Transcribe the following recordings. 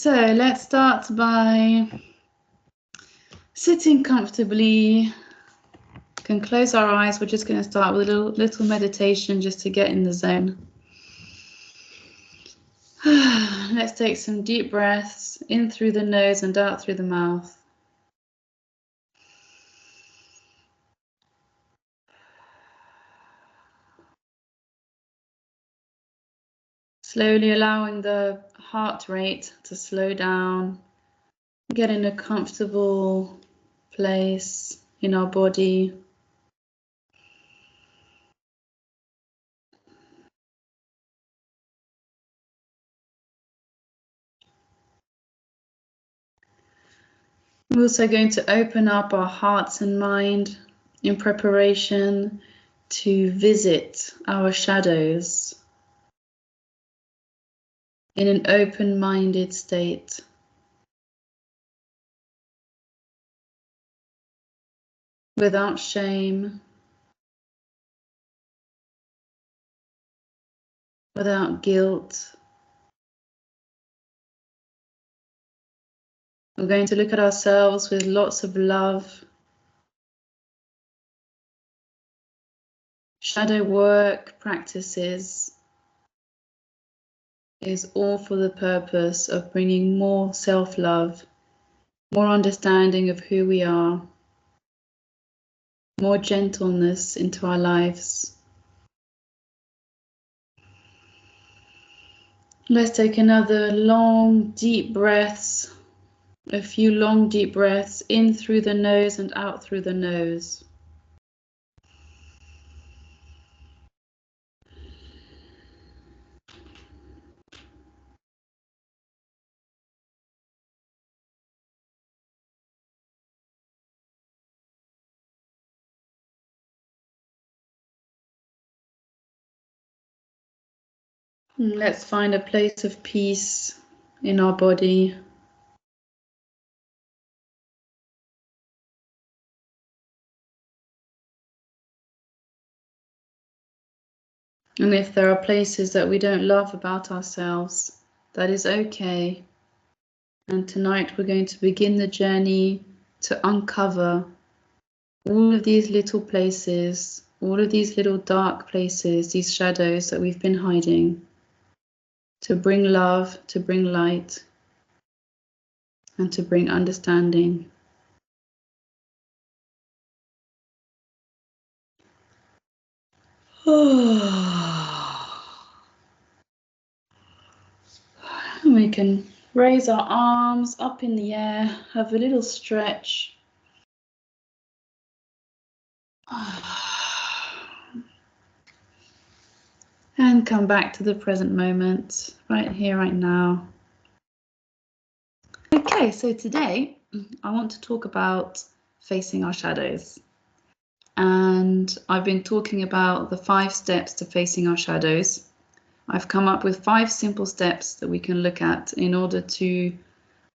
So let's start by sitting comfortably. You can close our eyes. We're just going to start with a little meditation just to get in the zone. Let's take some deep breaths in through the nose and out through the mouth. Slowly allowing the heart rate to slow down. Get in a comfortable place in our body. We're also going to open up our hearts and mind in preparation to visit our shadows in an open-minded state. Without shame, without guilt. We're going to look at ourselves with lots of love. Shadow work practices is all for the purpose of bringing more self-love, more understanding of who we are, more gentleness into our lives. Let's take another long, deep breaths, a few long, deep breaths in through the nose and out through the nose. And let's find a place of peace in our body. And if there are places that we don't love about ourselves, that is okay. And tonight we're going to begin the journey to uncover all of these little places, all of these little dark places, these shadows that we've been hiding, to bring love, to bring light, and to bring understanding. We can raise our arms up in the air, have a little stretch. And come back to the present moment, right here, right now. Okay, so today I want to talk about facing our shadows. And I've been talking about the 5 steps to facing our shadows. I've come up with 5 simple steps that we can look at in order to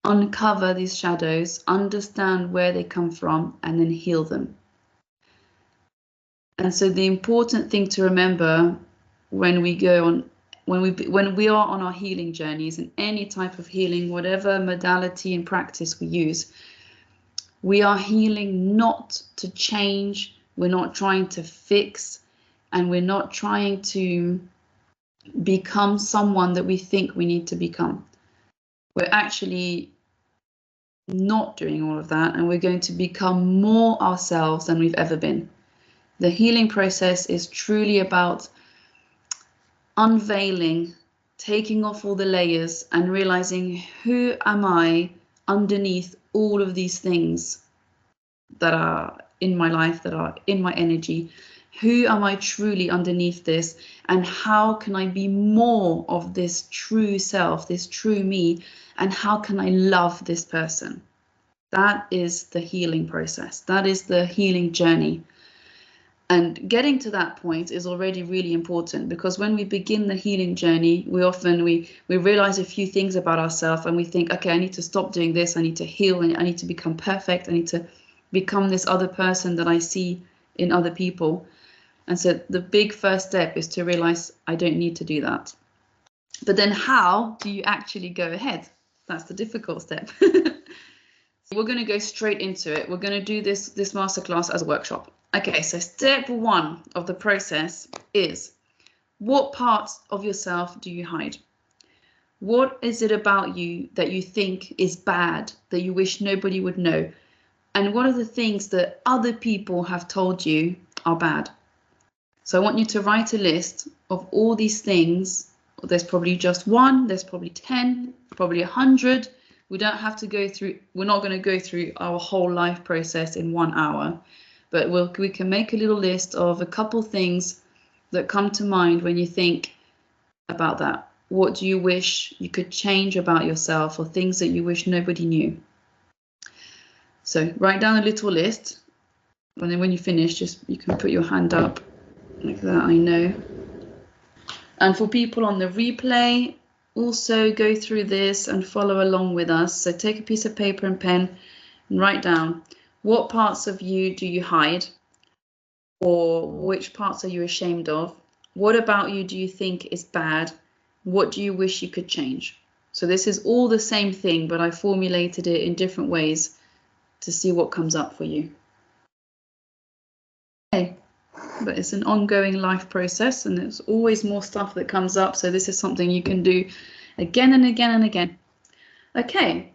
uncover these shadows, understand where they come from, and then heal them. And so the important thing to remember when we are on our healing journeys, and any type of healing, whatever modality and practice we use, we are healing not to change, we're not trying to fix, and we're not trying to become someone that we think we need to become. We're actually not doing all of that, and we're going to become more ourselves than we've ever been. The healing process is truly about unveiling, taking off all the layers and realizing, who am I underneath all of these things that are in my life, that are in my energy? Who am I truly underneath this? And how can I be more of this true self, this true me? And how can I love this person? That is the healing process. That is the healing journey. And getting to that point is already really important, because when we begin the healing journey, we realize a few things about ourselves, and we think, okay, I need to stop doing this. I need to heal, and I need to become perfect. I need to become this other person that I see in other people. And so the big first step is to realize I don't need to do that. But then how do you actually go ahead? That's the difficult step. We're going to go straight into it. We're going to do this masterclass as a workshop. Okay, so step 1 of the process is, what parts of yourself do you hide? What is it about you that you think is bad, that you wish nobody would know? And what are the things that other people have told you are bad? So I want you to write a list of all these things. There's probably just one, there's probably 10, probably 100. We don't have to go through, we're not going to go through our whole life process in 1 hour, but we can make a little list of a couple things that come to mind when you think about that. What do you wish you could change about yourself, or things that you wish nobody knew? So write down a little list, and then when you finish, you can put your hand up like that, I know. And for people on the replay, also go through this and follow along with us. So take a piece of paper and pen and write down, what parts of you do you hide, or which parts are you ashamed of? What about you do you think is bad? What do you wish you could change? So this is all the same thing, but I formulated it in different ways to see what comes up for you. Okay, but it's an ongoing life process, and there's always more stuff that comes up. So this is something you can do again and again and again. Okay.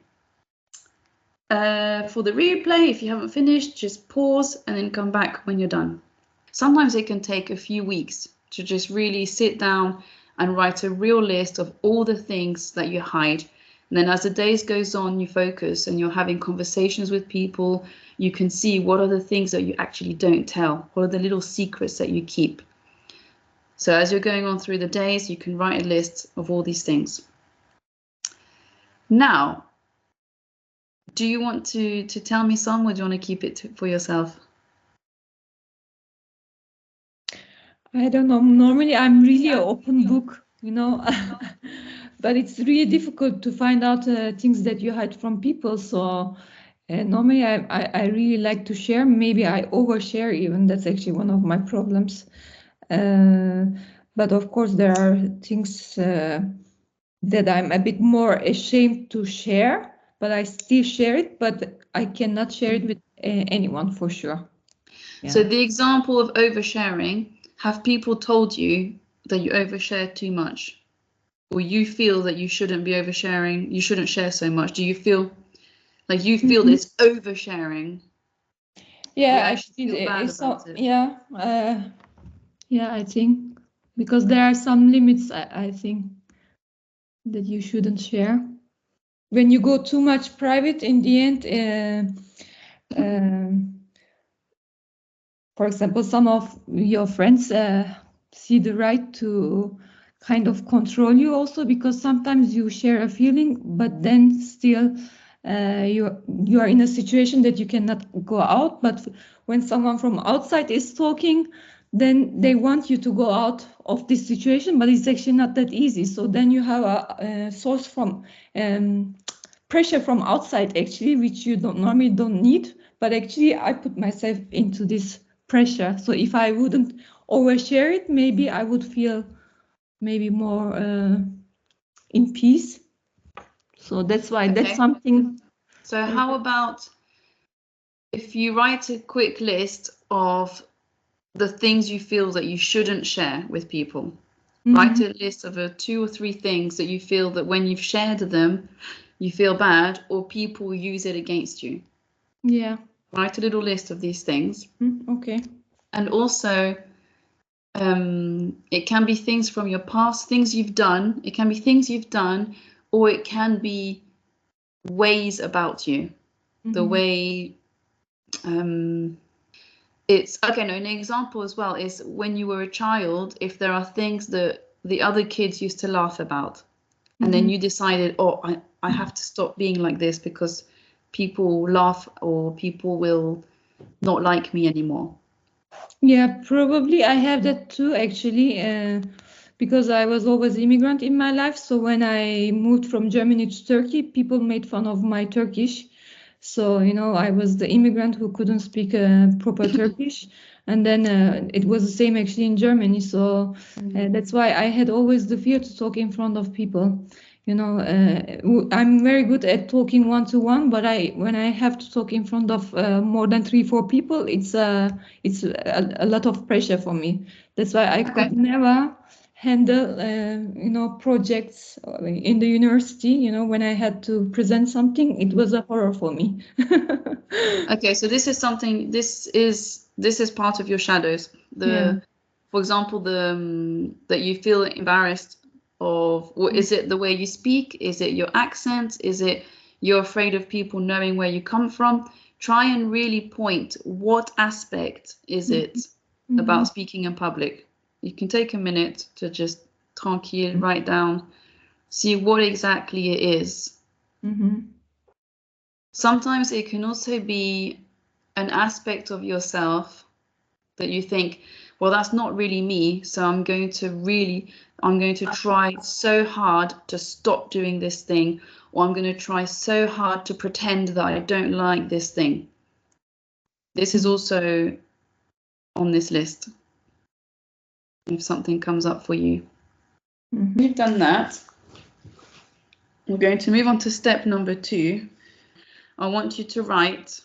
For the replay, if you haven't finished, just pause and then come back when you're done. Sometimes it can take a few weeks to just really sit down and write a real list of all the things that you hide. And then as the days goes on, you focus and you're having conversations with people. You can see what are the things that you actually don't tell. What are the little secrets that you keep? So as you're going on through the days, you can write a list of all these things. Now, do you want to tell me some, or do you want to keep it for yourself? I don't know. Normally, I'm really an open book, you know, but it's really difficult to find out things that you hide from people. So normally, I really like to share. Maybe I overshare even. That's actually one of my problems. But of course, there are things that I'm a bit more ashamed to share, but I still share it, but I cannot share it with anyone for sure. Yeah. So the example of oversharing, have people told you that you overshare too much? Or you feel that you shouldn't be oversharing, you shouldn't share so much? Do you feel like you feel it's oversharing? Yeah, I feel it's so, yeah, yeah, I think, because there are some limits, I think, that you shouldn't share. When you go too much private, in the end, for example, some of your friends see the right to kind of control you also, because sometimes you share a feeling, but then still you are in a situation that you cannot go out. But when someone from outside is talking, then they want you to go out of this situation, but it's actually not that easy. So then you have a source from pressure from outside, actually, which you normally don't need. But actually, I put myself into this pressure. So if I wouldn't overshare it, maybe I would feel maybe more in peace. So that's why that's something. So how about if you write a quick list of the things you feel that you shouldn't share with people? Write a list of 2 or 3 things that you feel that when you've shared them, you feel bad, or people use it against you. Yeah. Write a little list of these things. Okay. And also, it can be things from your past, things you've done. It can be things you've done, or it can be ways about you. The way it's okay. No, an example as well is when you were a child, if there are things that the other kids used to laugh about, and then you decided, oh, I have to stop being like this because people laugh or people will not like me anymore. Yeah, probably I have that too, actually, because I was always immigrant in my life. So when I moved from Germany to Turkey, people made fun of my Turkish. So, you know, I was the immigrant who couldn't speak proper Turkish. And then it was the same actually in Germany. So that's why I had always the fear to talk in front of people. You know, I'm very good at talking one-to-one, but when I have to talk in front of more than 3-4 people, it's a lot of pressure for me. That's why I could never handle, projects in the university. You know, when I had to present something, it was a horror for me. Okay, so this is something. This is part of your shadows. For example, that you feel embarrassed of. Is it the way you speak? Is it your accent? Is it you're afraid of people knowing where you come from? Try and really point what aspect is it about speaking in public. You can take a minute to just tranquille, write down, see what exactly it is. Sometimes it can also be an aspect of yourself that you think, well, that's not really me, so I'm going to try so hard to stop doing this thing, or I'm going to try so hard to pretend that I don't like this thing. This is also on this list if something comes up for you. We've done that. We're going to move on to step number 2. I want you to write,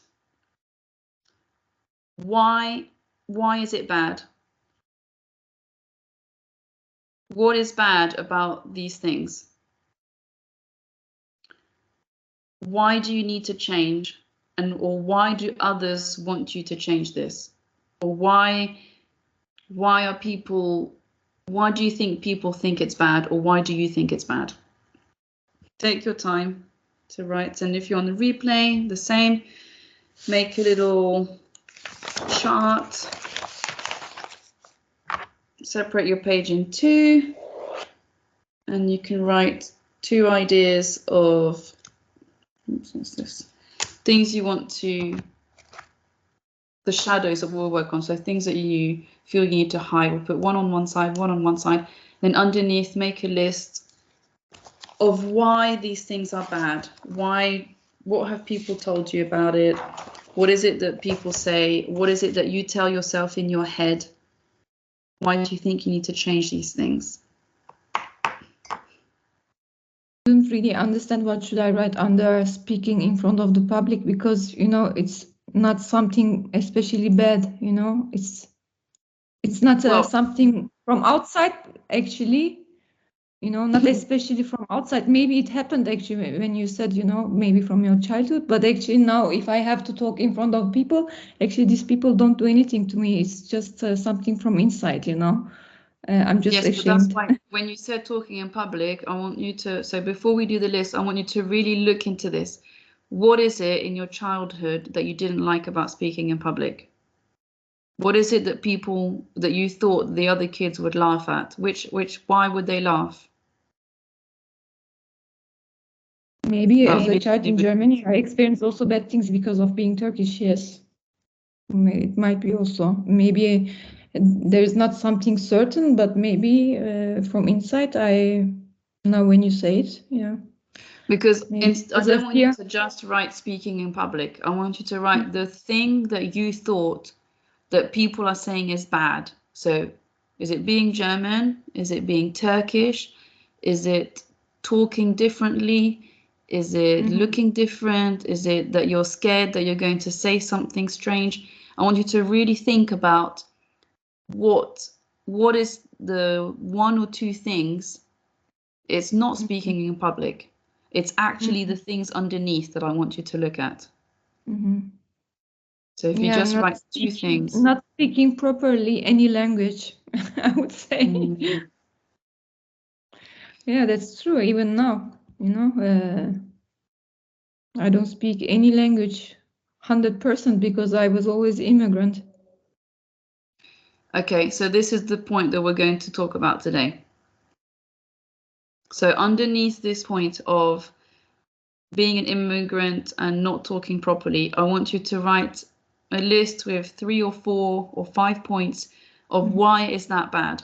why is it bad? What is bad about these things? Why do you need to change? Or why do others want you to change this? Or why do you think people think it's bad? Or why do you think it's bad? Take your time to write. And if you're on the replay, the same. Make a little chart. Separate your page in 2. And you can write 2 ideas of what's this? Things you want to, the shadows that we'll work on. So things that you feel you need to hide. We'll put one on one side, one on one side. Then underneath, make a list of why these things are bad. What have people told you about it? What is it that people say? What is it that you tell yourself in your head? Why do you think you need to change these things? I don't really understand what should I write under speaking in front of the public, because it's not something especially bad. It's not something from outside, actually. Not especially from outside. Maybe it happened actually when you said, maybe from your childhood, but actually now if I have to talk in front of people, actually these people don't do anything to me. It's just something from inside, I'm just ashamed. But that's why when you said talking in public, I want you to, so before we do the list, I want you to really look into this. What is it in your childhood that you didn't like about speaking in public? What is it that you thought the other kids would laugh at? Why would they laugh? Maybe as a child in Germany, I experienced also bad things because of being Turkish, yes. It might be also. Maybe there's not something certain, but maybe from inside, now when you say it, yeah. Because I don't want you to just write speaking in public. I want you to write the thing that you thought that people are saying is bad. So is it being German? Is it being Turkish? Is it talking differently? Is it looking different? Is it that you're scared that you're going to say something strange? I want you to really think about what is the 1 or 2 things. It's not speaking in public. It's actually the things underneath that I want you to look at. So if you just write 2 things. Not speaking properly any language, I would say. Yeah, that's true. Even now, I don't speak any language 100% because I was always immigrant. Okay, so this is the point that we're going to talk about today. So underneath this point of being an immigrant and not talking properly, I want you to write a list with 3 or 4 or 5 points of why is that bad?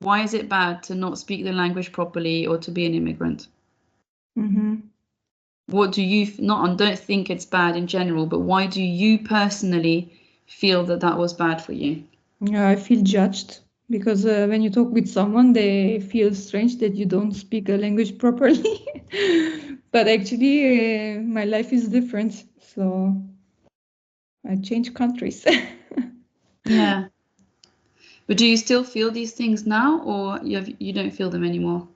Why is it bad to not speak the language properly or to be an immigrant? What do you, don't think it's bad in general, but why do you personally feel that was bad for you? Yeah, I feel judged. because when you talk with someone, they feel strange that you don't speak a language properly. But actually, my life is different, so I change countries. Yeah. But do you still feel these things now, or you don't feel them anymore?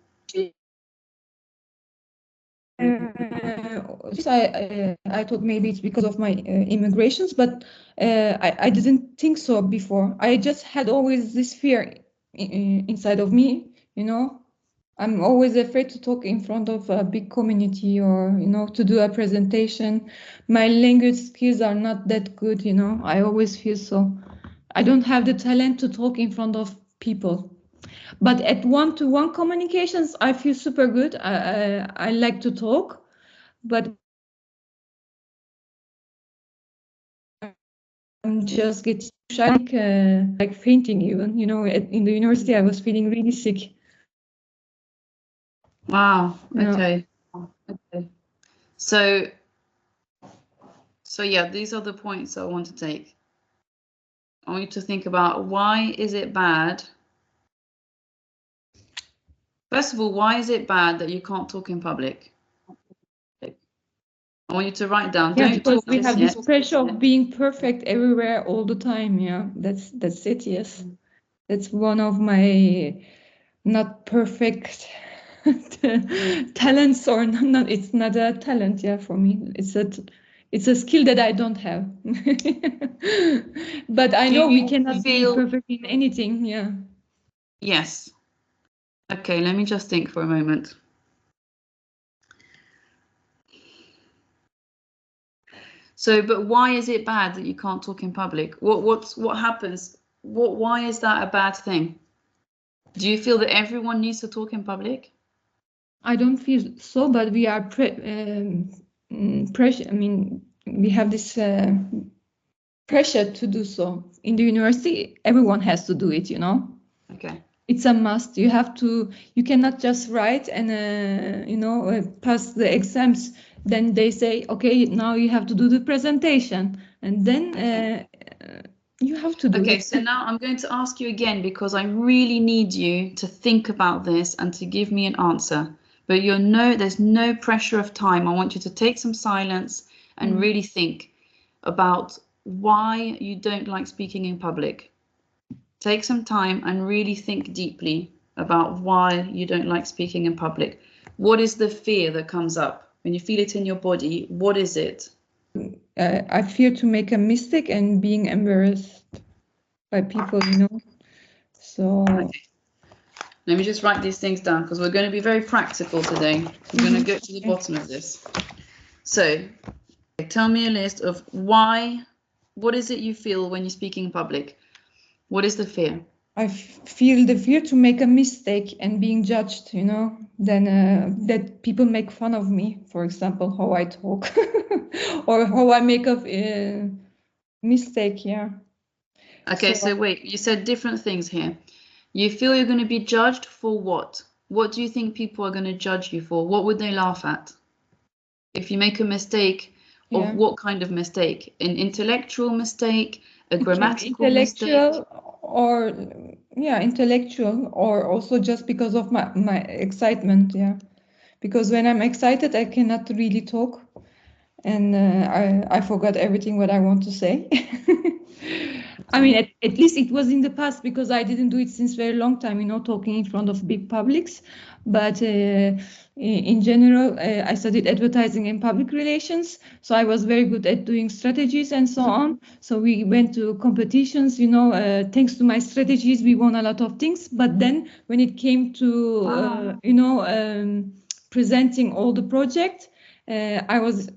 I thought maybe it's because of my immigrations, but I didn't think so before. I just had always this fear inside of me, you know. I'm always afraid to talk in front of a big community or, you know, to do a presentation. My language skills are not that good, you know. I always feel so. I don't have the talent to talk in front of people. But at one-to-one communications, I feel super good. I like to talk, but I'm just getting shy, like fainting even. You know, in the university, I was feeling really sick. Wow. Yeah. Okay. Okay. So yeah, these are the points I want to take. I want you to think about, why is it bad? First of all, why is it bad that you can't talk in public? I want you to write down. Yeah, Don't because talk we this have this yet. pressure of being perfect everywhere all the time. Yeah, that's it. Yes, that's one of my not perfect talents, or not. It's not a talent. Yeah, for me, it's a skill that I don't have. But I Do know we you cannot be feel? perfect in anything. Yeah. Yes. Okay, let me just think for a moment. So, but why is it bad that you can't talk in public? What happens? Why is that a bad thing? Do you feel that everyone needs to talk in public? I don't feel so, but we are pressure. I mean, we have this pressure to do so. In the university, everyone has to do it, you know. Okay. It's a must. You have to, you cannot just write and, pass the exams. Then they say, okay, now you have to do the presentation. And then you have to do Okay, it. so now I'm going to ask you again, because I really need you to think about this and to give me an answer. But there's no pressure of time. I want you to take some silence and really think about why you don't like speaking in public. Take some time and really think deeply about why you don't like speaking in public. What is the fear that comes up when you feel it in your body? What is it? I fear to make a mistake and being embarrassed by people, you know. So, Okay. Let me just write these things down, because we're going to be very practical today. We're going to go to the bottom of this. So, tell me a list of what is it you feel when you're speaking in public? What is the fear? I feel the fear to make a mistake and being judged, you know, then that people make fun of me, for example, how I talk or how I make a mistake. Yeah. Okay, so wait, you said different things here. You feel you're going to be judged for what? What do you think people are going to judge you for? What would they laugh at? If you make a mistake, of Yeah. what kind of mistake? An intellectual mistake, a It can be grammatical mistake? intellectual, or also just because of my excitement. Yeah. Because when I'm excited, I cannot really talk, and I forgot everything what I want to say. I mean, at least it was in the past, because I didn't do it since very long time, you know, talking in front of big publics. But in general, I studied advertising and public relations, so I was very good at doing strategies and so on. So we went to competitions, you know, thanks to my strategies, we won a lot of things. But then when it came to, presenting all the project, I was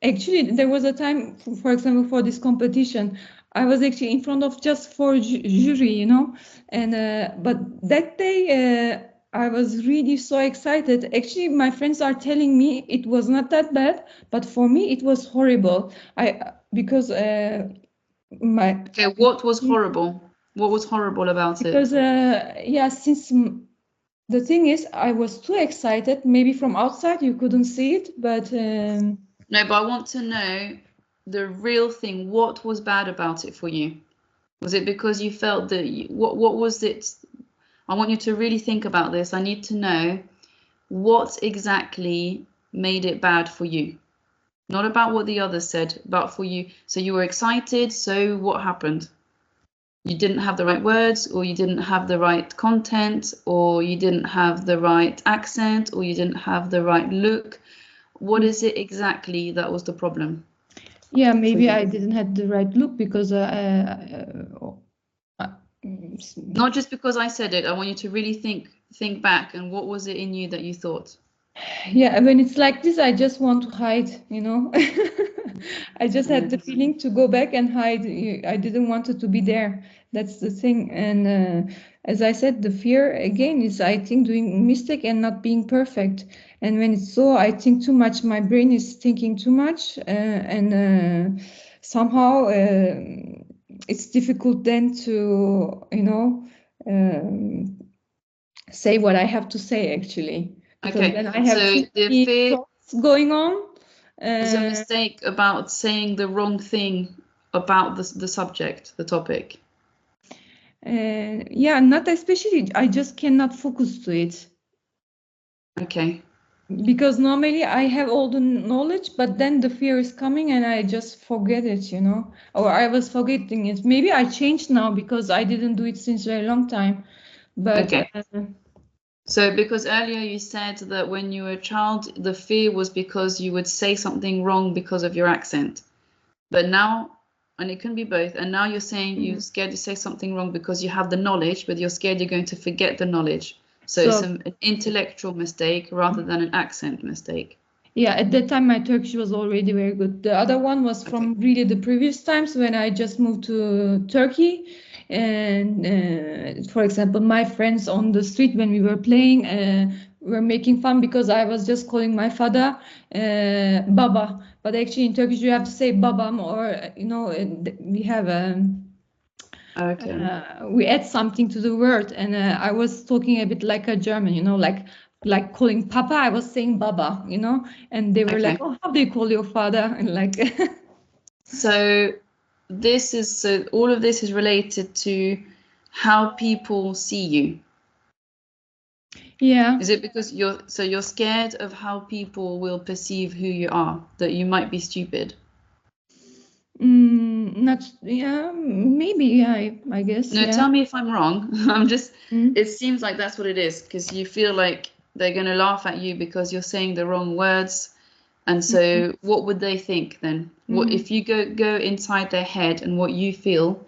actually, there was a time, for example, for this competition, I was actually in front of just four jury, you know, and but that day I was really so excited. Actually, my friends are telling me it was not that bad, but for me it was horrible. Because my Okay, what was horrible? What was horrible about it? because yeah, since the thing is, I was too excited. Maybe from outside you couldn't see it, but. No, but I want to know the real thing. What was bad about it for you? Was it because you felt that what was it? I want you to really think about this. I need to know what exactly made it bad for you. Not about what the others said, but for you. So you were excited, so what happened? You didn't have the right words, or you didn't have the right content, or you didn't have the right accent, or you didn't have the right look. What is it exactly that was the problem? Yeah, maybe I didn't have the right look because Not just because I said it. I want you to really think back, and what was it in you that you thought? yeah, when it's like this, I just want to hide, you know. I just had the feeling to go back and hide. I didn't want it to be there. That's the thing. And as I said, the fear again is, I think, doing mistake and not being perfect. And when it's so, I think too much. My brain is thinking too much, and somehow it's difficult then to, you know, say what I have to say actually, because Okay, then I have so too the many fear thoughts going on. is a mistake about saying the wrong thing about the subject, the topic. Yeah, not especially. I just cannot focus to it Okay. because normally I have all the knowledge, but then the fear is coming and I just forget it, you know, or I was forgetting it. Maybe I changed now because I didn't do it since a very long time. But Okay. So because earlier you said that when you were a child, the fear was because you would say something wrong because of your accent. But now, and it can be both, and now you're saying you're scared to say something wrong because you have the knowledge, but you're scared you're going to forget the knowledge. So it's an intellectual mistake rather than an accent mistake. yeah, at that time my Turkish was already very good. The other one was from really the previous times when I just moved to Turkey. And for example, my friends on the street when we were playing were making fun because I was just calling my father Baba. But actually in Turkish you have to say Babam, or you know, we have we add something to the word, and I was talking a bit like a German, you know, like calling Papa, I was saying Baba, you know, and they were like, "Oh, how do you call your father?" And like, so all of this is related to how people see you. yeah. Is it because you're scared of how people will perceive who you are, that you might be stupid? Not, yeah, maybe, yeah, I guess, No, yeah. tell me if I'm wrong. Mm. It seems like that's what it is, because you feel like they're going to laugh at you because you're saying the wrong words. And so what would they think then? What if you go inside their head and what you feel,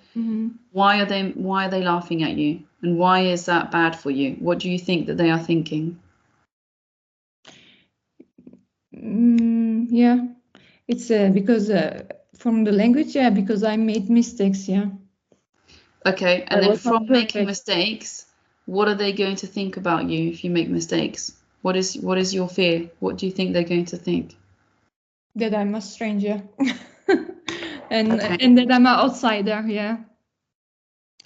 why are they laughing at you? And why is that bad for you? What do you think that they are thinking? Yeah, it's because from the language, yeah, because I made mistakes, yeah. Okay, I and then was not from making perfect. mistakes, what are they going to think about you if you make mistakes? What is your fear? What do you think they're going to think? That I'm a stranger. and Okay. and that I'm an outsider, yeah.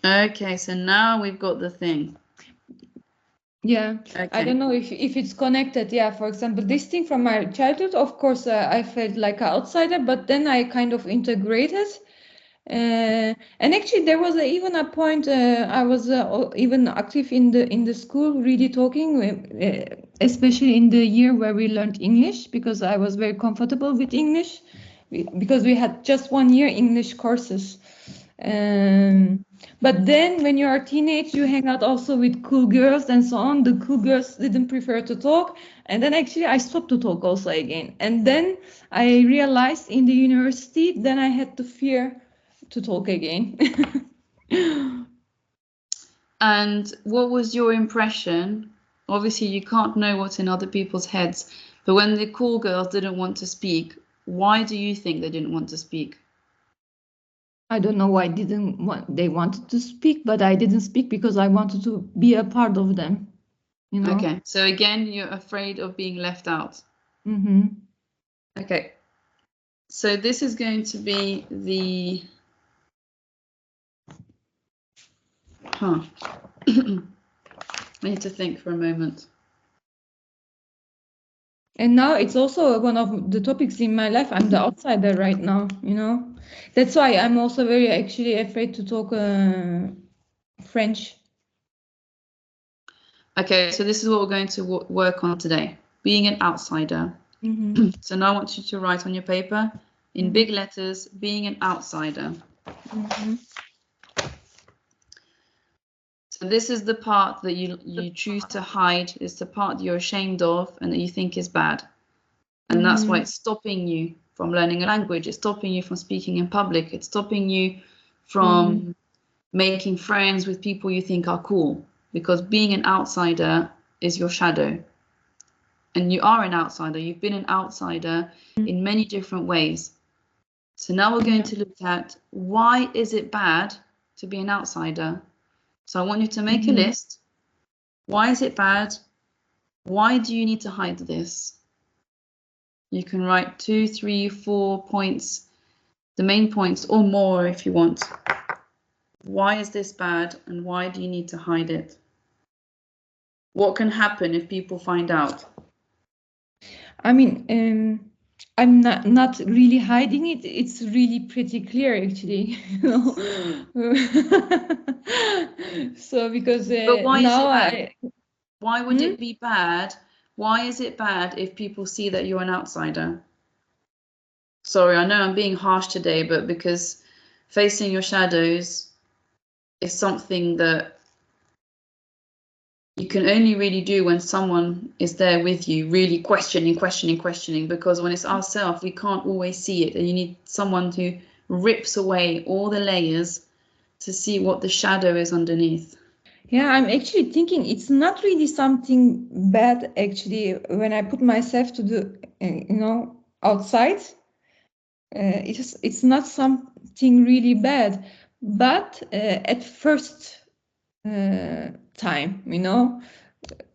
Okay, so now we've got the thing. Yeah, I Okay. don't know if it's connected. Yeah, for example, this thing from my childhood, of course, I felt like an outsider, but then I kind of integrated. And actually, there was even a point I was even active in the school, really talking, especially in the year where we learned English, because I was very comfortable with English, because we had just 1 year English courses. But then when you are a teenage, you hang out also with cool girls and so on. The cool girls didn't prefer to talk. And then actually I stopped to talk also again. And then I realized in the university, then I had the fear to talk again. And what was your impression? Obviously, you can't know what's in other people's heads, but when the cool girls didn't want to speak, why do you think they didn't want to speak? I don't know why they wanted to speak, but I didn't speak because I wanted to be a part of them, you know. Okay, so again, you're afraid of being left out. Mm-hmm. Okay, so this is going to be the... Huh. I need to think for a moment. And now it's also one of the topics in my life. I'm the outsider right now, you know. That's why I'm also very actually afraid to talk French. Okay, so this is what we're going to work on today. Being an outsider. Mm-hmm. So now I want you to write on your paper in big letters, being an outsider. Mm-hmm. So this is the part that you choose to hide. It's the part that you're ashamed of and that you think is bad. And that's why it's stopping you from learning a language. It's stopping you from speaking in public. It's stopping you from making friends with people you think are cool. Because being an outsider is your shadow. And you are an outsider. You've been an outsider in many different ways. So now we're going to look at why is it bad to be an outsider? So I want you to make a list. Why is it bad? Why do you need to hide this? You can write 2, 3, 4 points, the main points, or more if you want. Why is this bad and why do you need to hide it? What can happen if people find out? I mean, I'm not really hiding it. It's really pretty clear, actually. So because But why is now it bad? Why would it be bad? Why is it bad if people see that you're an outsider? Sorry, I know I'm being harsh today, but because facing your shadows is something that you can only really do when someone is there with you, really questioning, because when it's ourselves, we can't always see it. And you need someone who rips away all the layers to see what the shadow is underneath. Yeah, I'm actually thinking it's not really something bad, actually, when I put myself to the, outside. It's not something really bad, but at first time,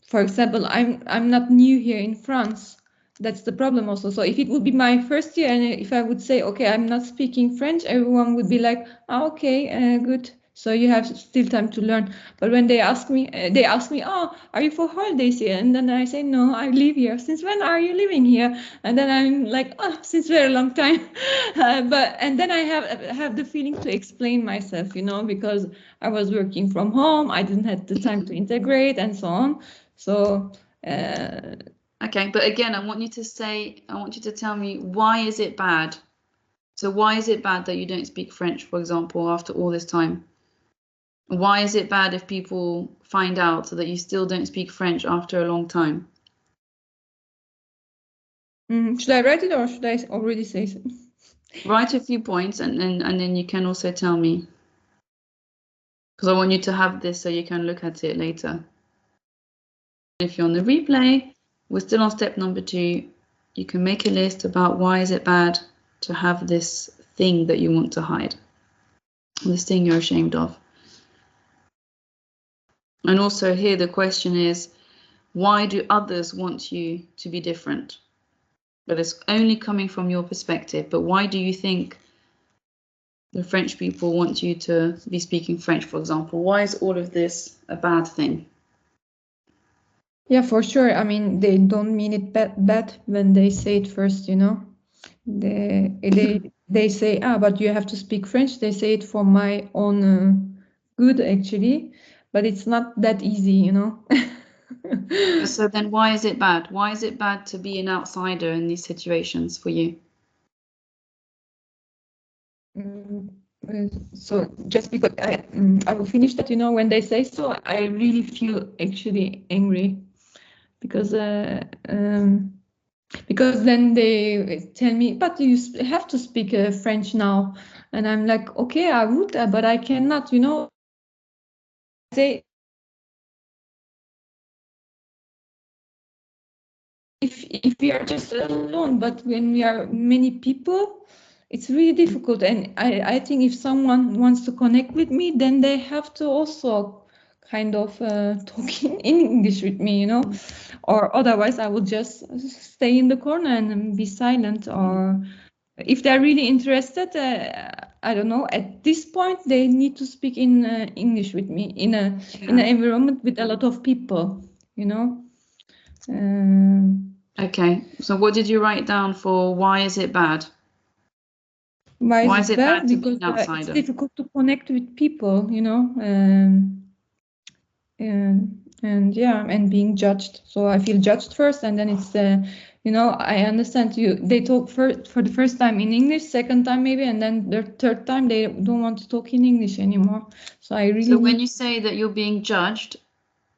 for example, I'm not new here in France. That's the problem also. So if it would be my first year, and if I would say, okay, I'm not speaking French, everyone would be like, oh, okay, good. So you have still time to learn. But when they ask me, oh, are you for holidays here? And then I say, no, I live here. Since when are you living here? And then I'm like, oh, since very long time. And then I have the feeling to explain myself, because I was working from home. I didn't have the time to integrate and so on. So. Okay, but again, I want you to tell me, why is it bad? So why is it bad that you don't speak French, for example, after all this time? Why is it bad if people find out that you still don't speak French after a long time? Should I write it or should I already say so? Write a few points and then you can also tell me. Because I want you to have this so you can look at it later. If you're on the replay, we're still on step number 2. You can make a list about why is it bad to have this thing that you want to hide. This thing you're ashamed of. And also here the question is, why do others want you to be different? But it's only coming from your perspective. But why do you think the French people want you to be speaking French, for example? Why is all of this a bad thing? Yeah, for sure. I mean, they don't mean it bad when they say it first, They say, but you have to speak French. They say it for my own good, actually, but it's not that easy, So then why is it bad? Why is it bad to be an outsider in these situations for you? So just because I will finish that, when they say so, I really feel actually angry because then they tell me, but you have to speak French now, and I'm like, okay, I would, but I cannot, Say if we are just alone, but when we are many people, it's really difficult. And I think if someone wants to connect with me, then they have to also kind of talk in English with me, or otherwise I will just stay in the corner and be silent. Or if they're really interested, I don't know, at this point they need to speak in English with me in an environment with a lot of people, um, Okay, so what did you write down for why is it bad? Why Why is is it it bad? bad to be Because an it's outsider? difficult to connect with people, you know, and yeah, and being judged. So I feel judged first, and then it's you know, I understand you. They talk for the first time in English, second time maybe, and then the third time they don't want to talk in English anymore. So I really So when need. you say that you're being judged,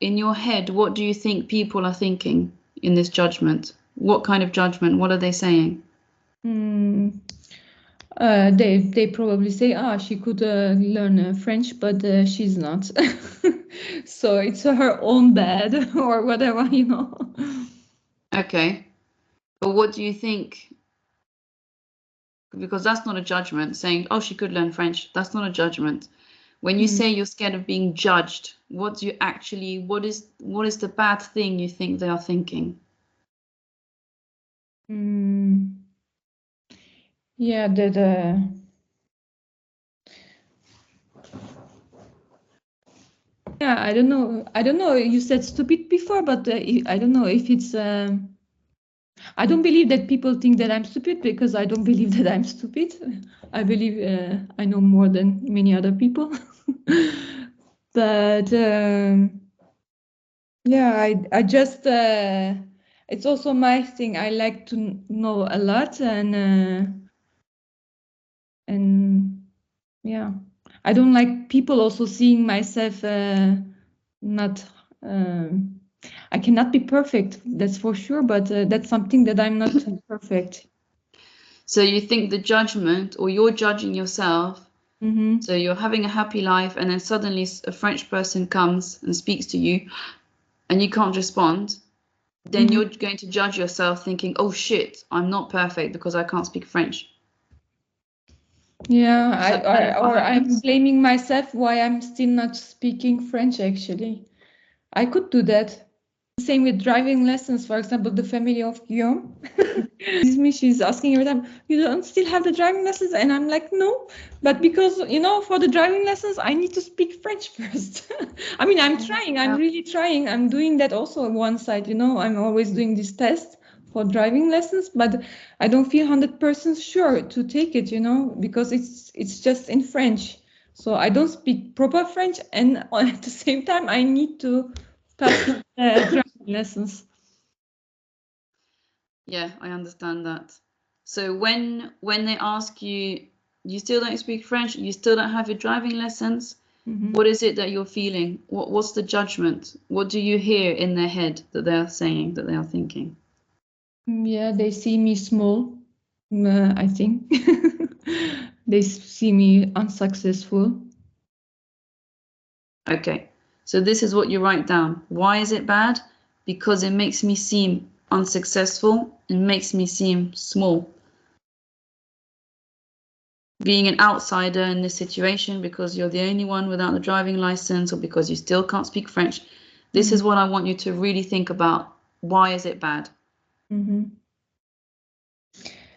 in your head, what do you think people are thinking in this judgment? What kind of judgment? What are they saying? Mm, they probably say, ah, she could learn French, but she's not. So it's her own bad or whatever, you know. Okay, but what do you think? Because that's not a judgment. Saying, oh, she could learn French, that's not a judgment. When you Mm. say you're scared of being judged, what do you actually, what is the bad thing you think they are thinking? Mm. Yeah, that yeah, I don't know. I don't know. You said stupid before, but I don't know if it's. I don't believe that people think that I'm stupid because I don't believe that I'm stupid. I believe I know more than many other people. But yeah, I just it's also my thing. I like to know a lot, and yeah, I don't like people also seeing myself not. I cannot be perfect, that's for sure, but that's something that I'm not perfect. So you think the judgment, or you're judging yourself. Mm-hmm. So you're having a happy life, and then suddenly a French person comes and speaks to you, and you can't respond. Then Mm-hmm. you're going to judge yourself, thinking, "Oh shit, I'm not perfect because I can't speak French." Yeah, Is that kind of what or I'm happens? blaming myself why I'm still not speaking French, actually. I could do that. Same with driving lessons, for example, the family of Guillaume. Me, she's asking every time, you don't still have the driving lessons? And I'm like, no, but because, you know, for the driving lessons, I need to speak French first. I mean, I'm trying, I'm Yeah. really trying. I'm doing that also on one side, you know, I'm always doing this test for driving lessons, but I don't feel 100% sure to take it, you know, because it's just in French. So I don't speak proper French, and at the same time, I need to pass the driving lessons. Yeah, I understand that. So when they ask you, you still don't speak French, you still don't have your driving lessons, Mhm. what is it that you're feeling? What's the judgment? What do you hear in their head that they are saying, that they are thinking? Yeah, they see me small, I think. They see me unsuccessful. Okay, so this is what you write down. Why is it bad? Because it makes me seem unsuccessful. It makes me seem small. Being an outsider in this situation because you're the only one without the driving license, or because you still can't speak French. This Mhm. is what I want you to really think about. Why is it bad? Mhm.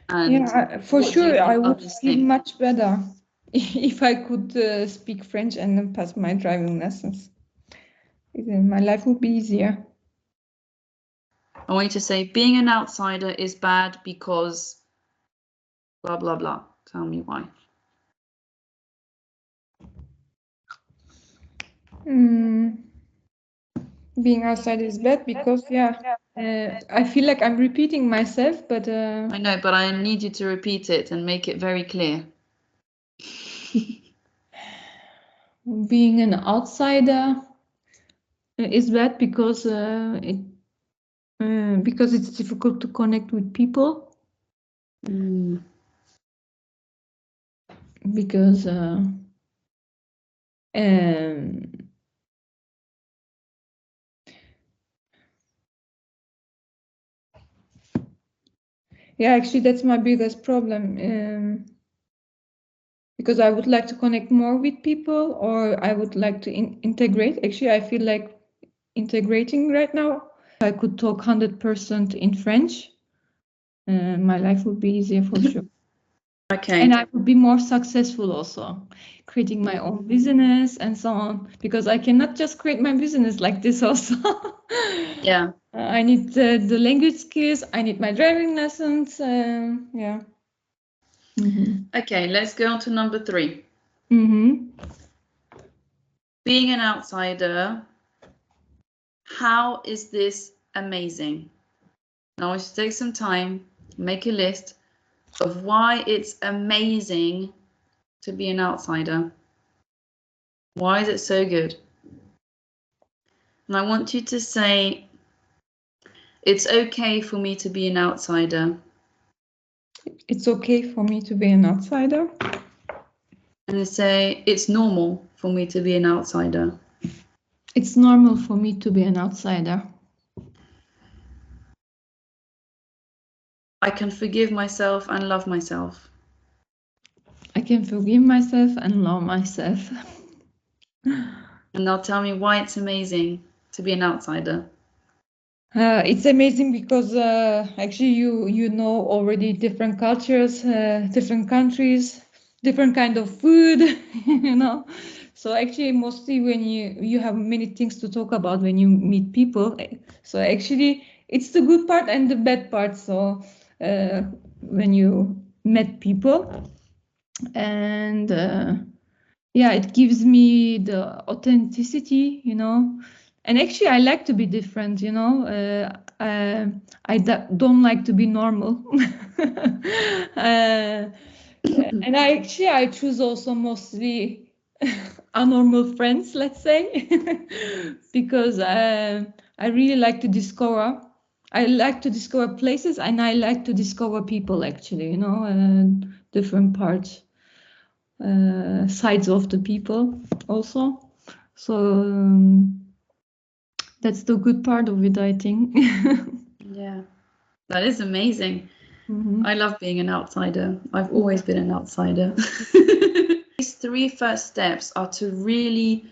And Yeah, for what do you sure, I think would others feel think? much better if I could speak French and then pass my driving lessons. My life would be easier. I want you to say, being an outsider is bad because blah, blah, blah. Tell me why. Mm, being outside is bad because, yeah, I feel like I'm repeating myself, but I know, but I need you to repeat it and make it very clear. being an outsider is bad because it's difficult to connect with people. Mm. Because um, yeah, actually, that's my biggest problem. Because I would like to connect more with people, or I would like to integrate. Actually, I feel like integrating right now. If I could talk 100% in French, my life would be easier for sure. Okay. And I would be more successful also, creating my own business and so on, because I cannot just create my business like this also. Yeah. I need the language skills. I need my driving lessons. Yeah. Okay, let's go on to number 3. Being an outsider, how is this amazing? Now I want you to take some time, make a list of why it's amazing to be an outsider. Why is it so good? And I want you to say, it's okay for me to be an outsider. It's okay for me to be an outsider. And say, it's normal for me to be an outsider. It's normal for me to be an outsider. I can forgive myself and love myself. I can forgive myself and love myself. And now tell me why it's amazing to be an outsider. It's amazing because actually you know already different cultures, different countries, different kind of food, you know. So actually mostly when you have many things to talk about when you meet people. So actually it's the good part and the bad part. So when you met people and yeah, it gives me the authenticity, you know. And actually, I like to be different, you know. Don't like to be normal. And I choose also mostly abnormal friends, let's say, because I really like to discover. I like to discover places, and I like to discover people. Actually, you know, different parts. Sides of the people also. So that's the good part of it, I think. Yeah, that is amazing. I love being an outsider. I've always been an outsider. These 3 first steps are to really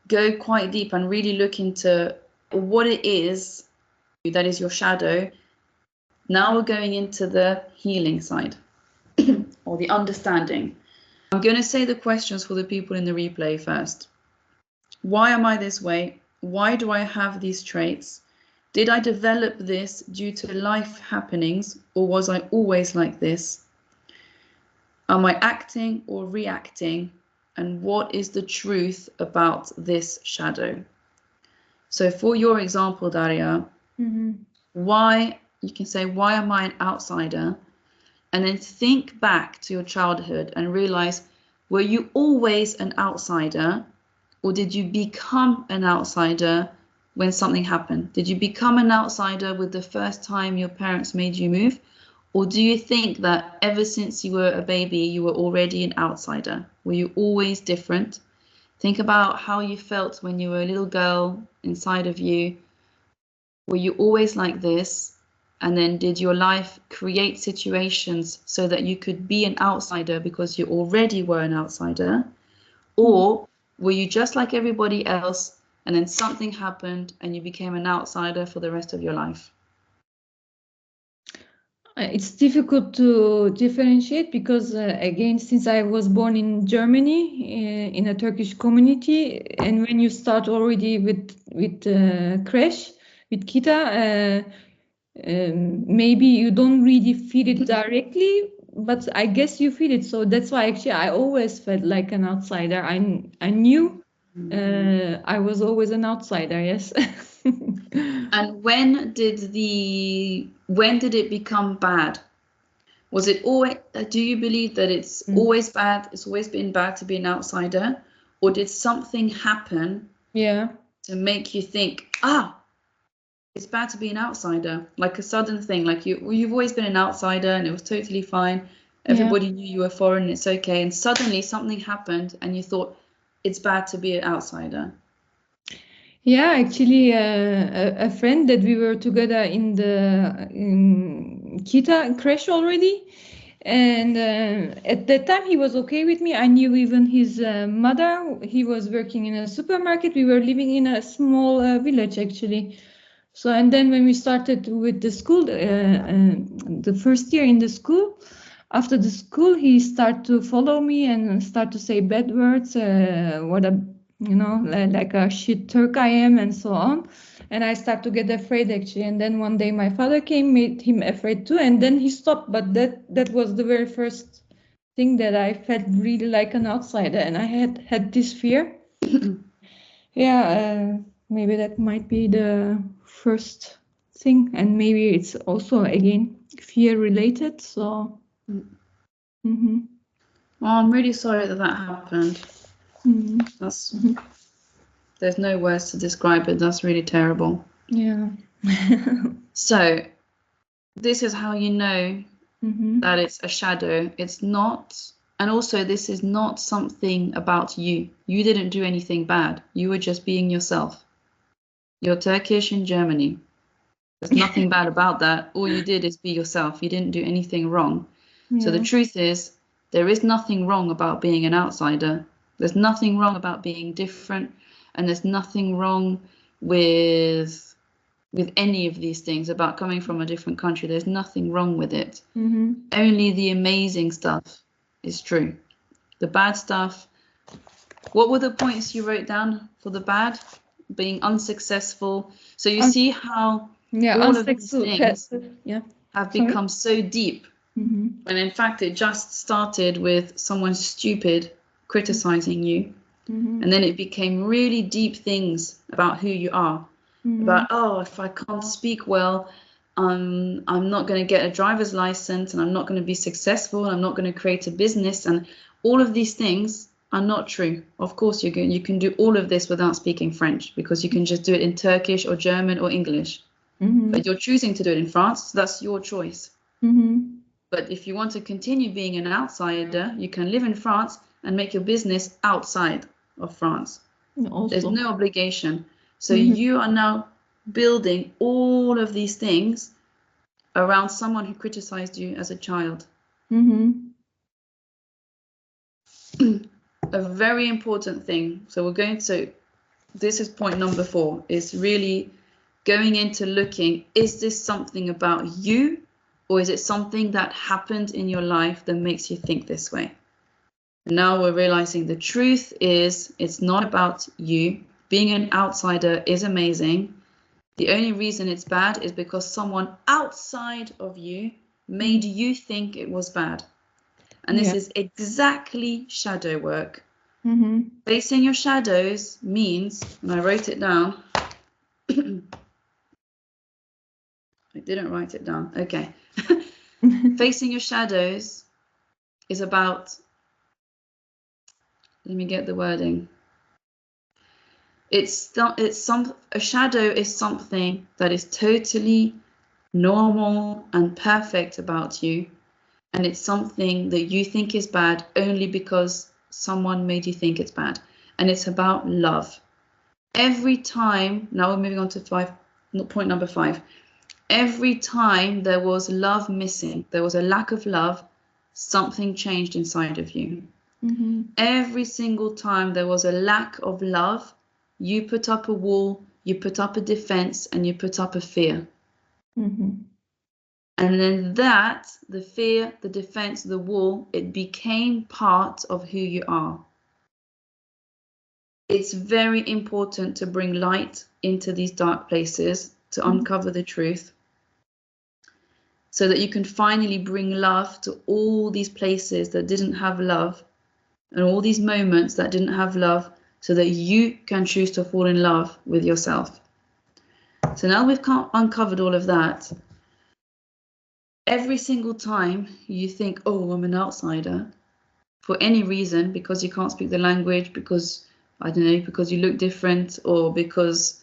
go quite deep and really look into what it is that is your shadow. Now we're going into the healing side or the understanding. I'm going to say the questions for the people in the replay first. Why am I this way? Why do I have these traits? Did I develop this due to life happenings, or was I always like this? Am I acting or reacting? And what is the truth about this shadow? So for your example, Daria, why, you can say, why am I an outsider? And then think back to your childhood and realize, were you always an outsider, or did you become an outsider when something happened? Did you become an outsider with the first time your parents made you move? Or do you think that ever since you were a baby, you were already an outsider? Were you always different? Think about how you felt when you were a little girl inside of you. Were you always like this? And then did your life create situations so that you could be an outsider because you already were an outsider? Or were you just like everybody else and then something happened and you became an outsider for the rest of your life? It's difficult to differentiate because, again, since I was born in Germany in a Turkish community, and when you start already with creche, with kita, maybe you don't really feel it directly, but I guess you feel it. So that's why actually I always felt like an outsider. I knew I was always an outsider. Yes. And when did it become bad? Was it always, do you believe that it's always bad, it's always been bad to be an outsider? Or did something happen to make you think, it's bad to be an outsider? Like a sudden thing, like you've always been an outsider and it was totally fine. Everybody knew you were foreign, it's okay. And suddenly something happened and you thought, it's bad to be an outsider. Yeah, actually, a friend that we were together in the Kita crash already, and at that time he was okay with me. I knew even his mother. He was working in a supermarket. We were living in a small village actually. So, and then when we started with the school, the first year in the school, after the school, he started to follow me and start to say bad words. What a like a shit Turk I am, and so on. and I start to get afraid actually. And then one day my father came, made him afraid too, and then he stopped. But that was the very first thing that I felt really like an outsider, and I had this fear. Yeah, maybe that might be the first thing, and maybe it's also again fear related. So, mhm. Well, I'm really sorry that that happened. Mhm. That's Mhm. there's no words to describe it. That's really terrible. Yeah. So this is how you know Mhm. that it's a shadow. It's not, and also this is not something about you. You didn't do anything bad. You were just being yourself. You're Turkish in Germany. There's nothing bad about that. All you did is be yourself. You didn't do anything wrong. So the Yeah. truth is, there is nothing wrong about being an outsider. There's nothing wrong about being different, and there's nothing wrong with any of these things about coming from a different country. There's nothing wrong with it. Mhm. Only the amazing stuff is true. The bad stuff. What were the points you wrote down for the bad? Being unsuccessful. So you Un- see how yeah, all of these unsuccessful. things Yeah. have Sorry. become so deep. Mhm. And in fact, it just started with someone stupid criticizing you. Mhm. And then it became really deep things about who you are. Mhm. About, oh, if I can't speak well, I'm not going to get a driver's license, and I'm not going to be successful, and I'm not going to create a business. And all of these things are not true. Of course, you can do all of this without speaking French, because you can just do it in Turkish or German or English. Mhm. But you're choosing to do it in France, so that's your choice. Mhm. But if you want to continue being an outsider, you can live in France and make your business outside of France. There's Also. no obligation. So Mhm. you are now building all of these things around someone who criticized you as a child. Mhm. A very important thing. So this is point number 4, is really going into looking, is this something about you, or is it something that happened in your life that makes you think this way? And now we're realizing the truth is it's not about you. Being an outsider is amazing. The only reason it's bad is because someone outside of you made you think it was bad. And this Yeah. is exactly shadow work. Mhm. Facing your shadows means, and I wrote it down, I didn't write it down, okay. Facing your shadows is about, let me get the wording. A shadow is something that is totally normal and perfect about you, and it's something that you think is bad only because someone made you think it's bad. And it's about love. Every time, now we're moving on to point number 5. Every time there was love missing, there was a lack of love, something changed inside of you. Mhm. Every single time there was a lack of love, you put up a wall, you put up a defense, and you put up a fear. Mhm. And then the fear, the defense, the wall, it became part of who you are. It's very important to bring light into these dark places, to uncover the truth, so that you can finally bring love to all these places that didn't have love, and all these moments that didn't have love, so that you can choose to fall in love with yourself. So now we've uncovered all of that. Every single time you think, oh, I'm an outsider, for any reason, because you can't speak the language, because, I don't know, because you look different, or because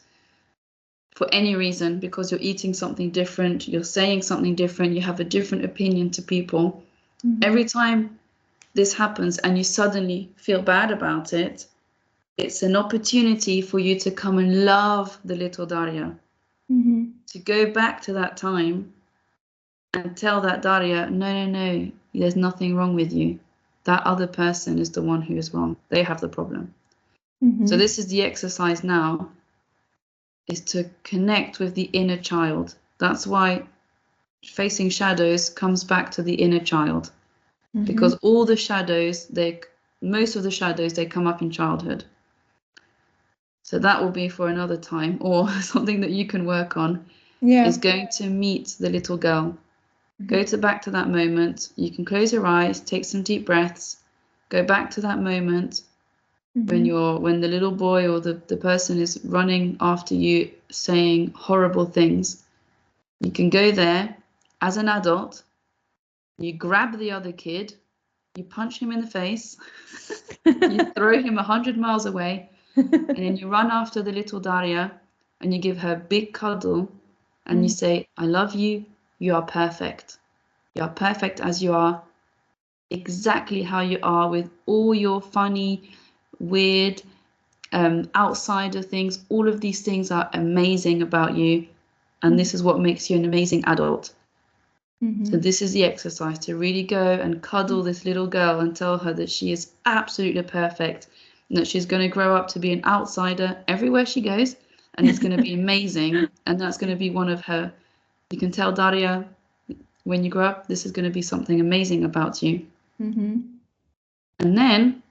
for any reason, because you're eating something different, you're saying something different, you have a different opinion to people. Every time this happens and you suddenly feel bad about it, it's an opportunity for you to come and love the little Daria, Mhm. to go back to that time and tell that Daria, no, there's nothing wrong with you. That other person is the one who is wrong. They have the problem. So Mhm. this is the exercise now, is to connect with the inner child. That's why facing shadows comes back to the inner child, because Mhm. all the shadows, most of the shadows, they come up in childhood. So that will be for another time, or something that you can work on, Yeah. is going to meet the little girl. Go back to that moment. You can close your eyes, take some deep breaths, go back to that moment when the little boy or the person is running after you saying horrible things. You can go there as an adult, you grab the other kid, you punch him in the face, you throw him 100 miles away, and then you run after the little Daria and you give her a big cuddle and you say, I love you, you are perfect. You are perfect as you are, exactly how you are, with all your funny, weird, outsider things. All of these things are amazing about you, and this is what makes you an amazing adult. So this is the exercise, to really go and cuddle this little girl and tell her that she is absolutely perfect and that she's going to grow up to be an outsider everywhere she goes, and it's going to be amazing, and that's going to be one of her. You can tell Daria, when you grow up, this is going to be something amazing about you. And then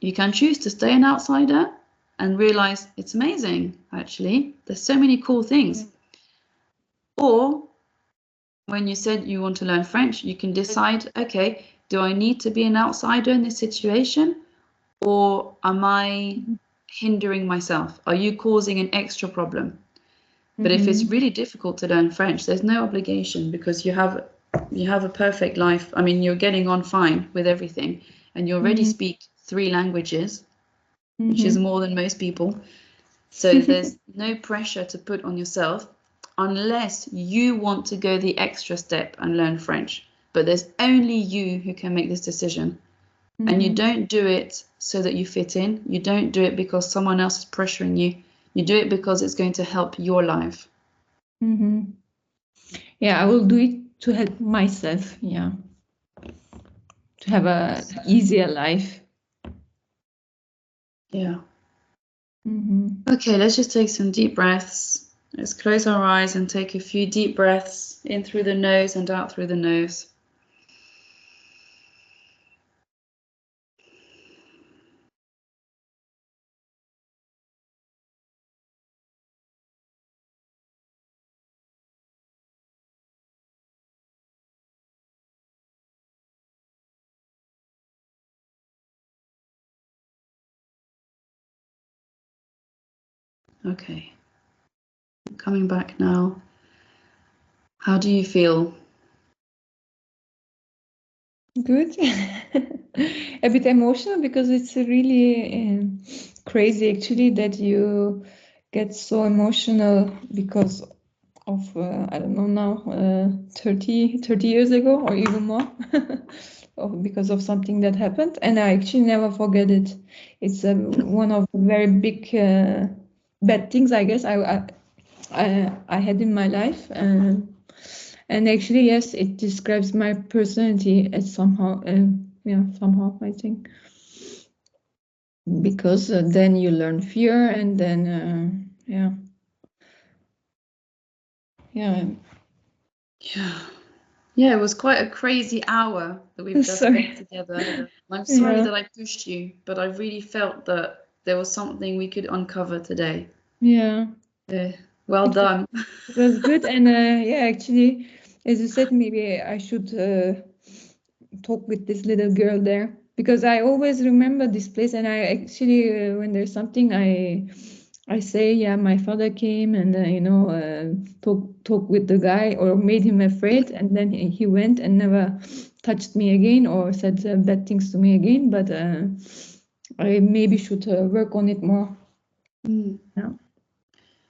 you can choose to stay an outsider and realize it's amazing, actually. There's so many cool things. Or when you said you want to learn French, you can decide, okay, do I need to be an outsider in this situation? Or am I hindering myself? Are you causing an extra problem? But if it's really difficult to learn French, there's no obligation, because you have a perfect life. I mean, you're getting on fine with everything, and you already speak 3 languages, which is more than most people. So there's no pressure to put on yourself unless you want to go the extra step and learn French. But there's only you who can make this decision. And you don't do it so that you fit in. You don't do it because someone else is pressuring you. You do it because it's going to help your life. Yeah, I will do it to help myself. Yeah, to have a easier life. Yeah. Okay, let's just take some deep breaths. Let's close our eyes and take a few deep breaths in through the nose and out through the nose. Okay, coming back now. How do you feel? Good. A bit emotional, because it's really crazy, actually, that you get so emotional because of, I don't know now, 30 years ago or even more, because of something that happened. And I actually never forget it. It's one of the very big bad things, I guess, I had in my life. And actually, yes, it describes my personality as somehow, somehow, I think. Because then you learn fear, and then, yeah. Yeah, it was quite a crazy hour that we've just spent together. I'm sorry that I pushed you, but I really felt that there was something we could uncover today. Yeah. Well done. It was good. And yeah, actually, as you said, maybe I should talk with this little girl there, because I always remember this place. And I actually, when there's something, I say, yeah, my father came and talk with the guy, or made him afraid, and then he went and never touched me again or said bad things to me again. But I maybe should work on it more.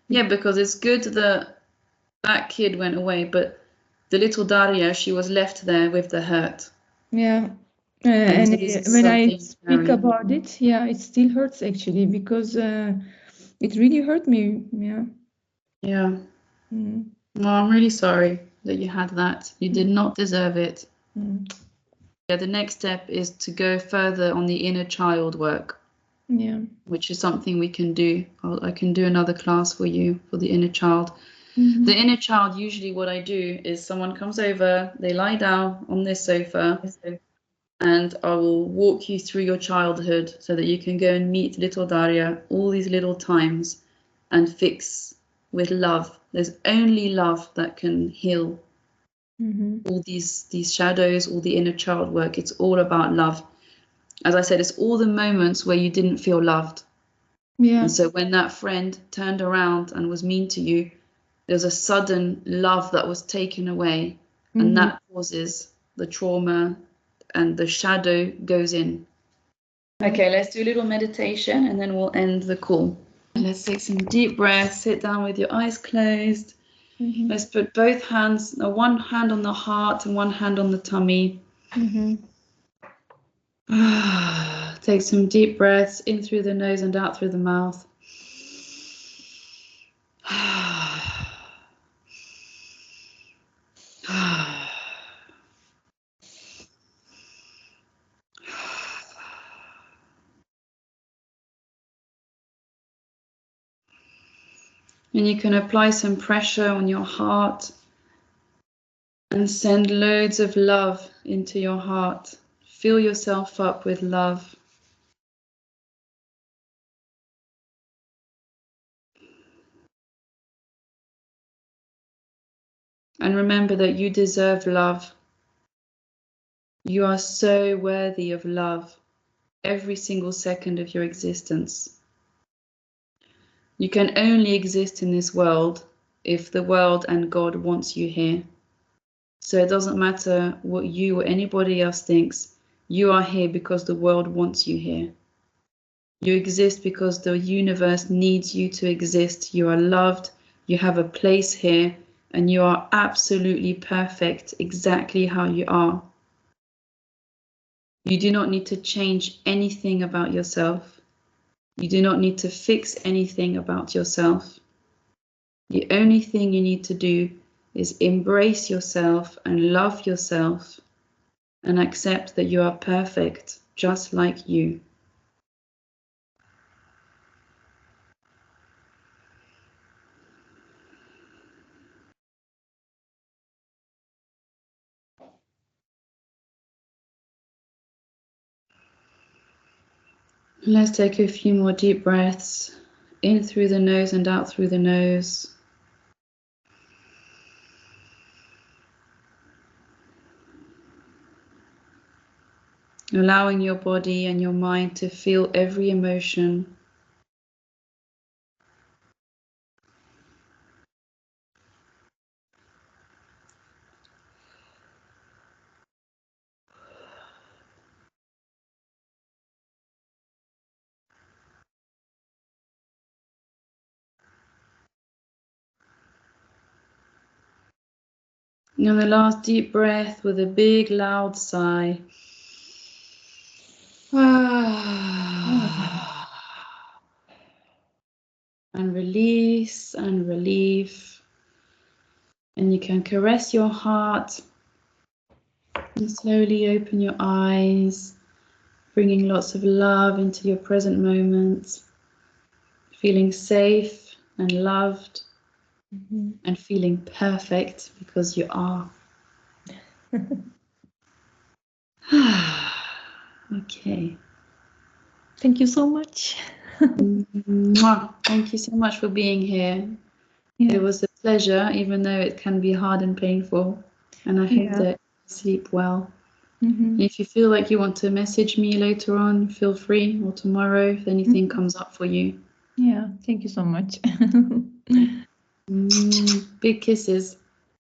Yeah, because it's good that kid went away, but the little Daria, she was left there with the hurt. Yeah. And when I speak about it, yeah, it still hurts, actually, because it really hurt me. Yeah. Yeah. Well, I'm really sorry that you had that. You did not deserve it. Yeah, the next step is to go further on the inner child work. Yeah. Which is something we can do. I can do another class for you for the inner child. The inner child, usually what I do is someone comes over, they lie down on this sofa, and I will walk you through your childhood so that you can go and meet little Daria all these little times and fix with love. There's only love that can heal all these shadows, all the inner child work. It's all about love. As I said, it's all the moments where you didn't feel loved. Yeah. And so when that friend turned around and was mean to you, there's a sudden love that was taken away, and that causes the trauma, and the shadow goes in. Okay, let's do a little meditation and then we'll end the call. Let's take some deep breaths. Sit down with your eyes closed. Let's put both hands, one hand on the heart and one hand on the tummy. Take some deep breaths in through the nose and out through the mouth. And you can apply some pressure on your heart and send loads of love into your heart. Fill yourself up with love. And remember that you deserve love. You are so worthy of love every single second of your existence. You can only exist in this world if the world and God wants you here. So it doesn't matter what you or anybody else thinks. You are here because the world wants you here. You exist because the universe needs you to exist. You are loved, you have a place here, and you are absolutely perfect exactly how you are. You do not need to change anything about yourself. You do not need to fix anything about yourself. The only thing you need to do is embrace yourself and love yourself and accept that you are perfect just like you. Let's take a few more deep breaths in through the nose and out through the nose. Allowing your body and your mind to feel every emotion. And the last deep breath with a big loud sigh. And release and relief. And you can caress your heart and slowly open your eyes, bringing lots of love into your present moment, feeling safe and loved and feeling perfect because you are. Okay. Thank you so much. Thank you so much for being here. Yeah. It was a pleasure, even though it can be hard and painful. And I hope that you sleep well. If you feel like you want to message me later on, feel free, or tomorrow if anything comes up for you. Yeah, thank you so much. Big kisses.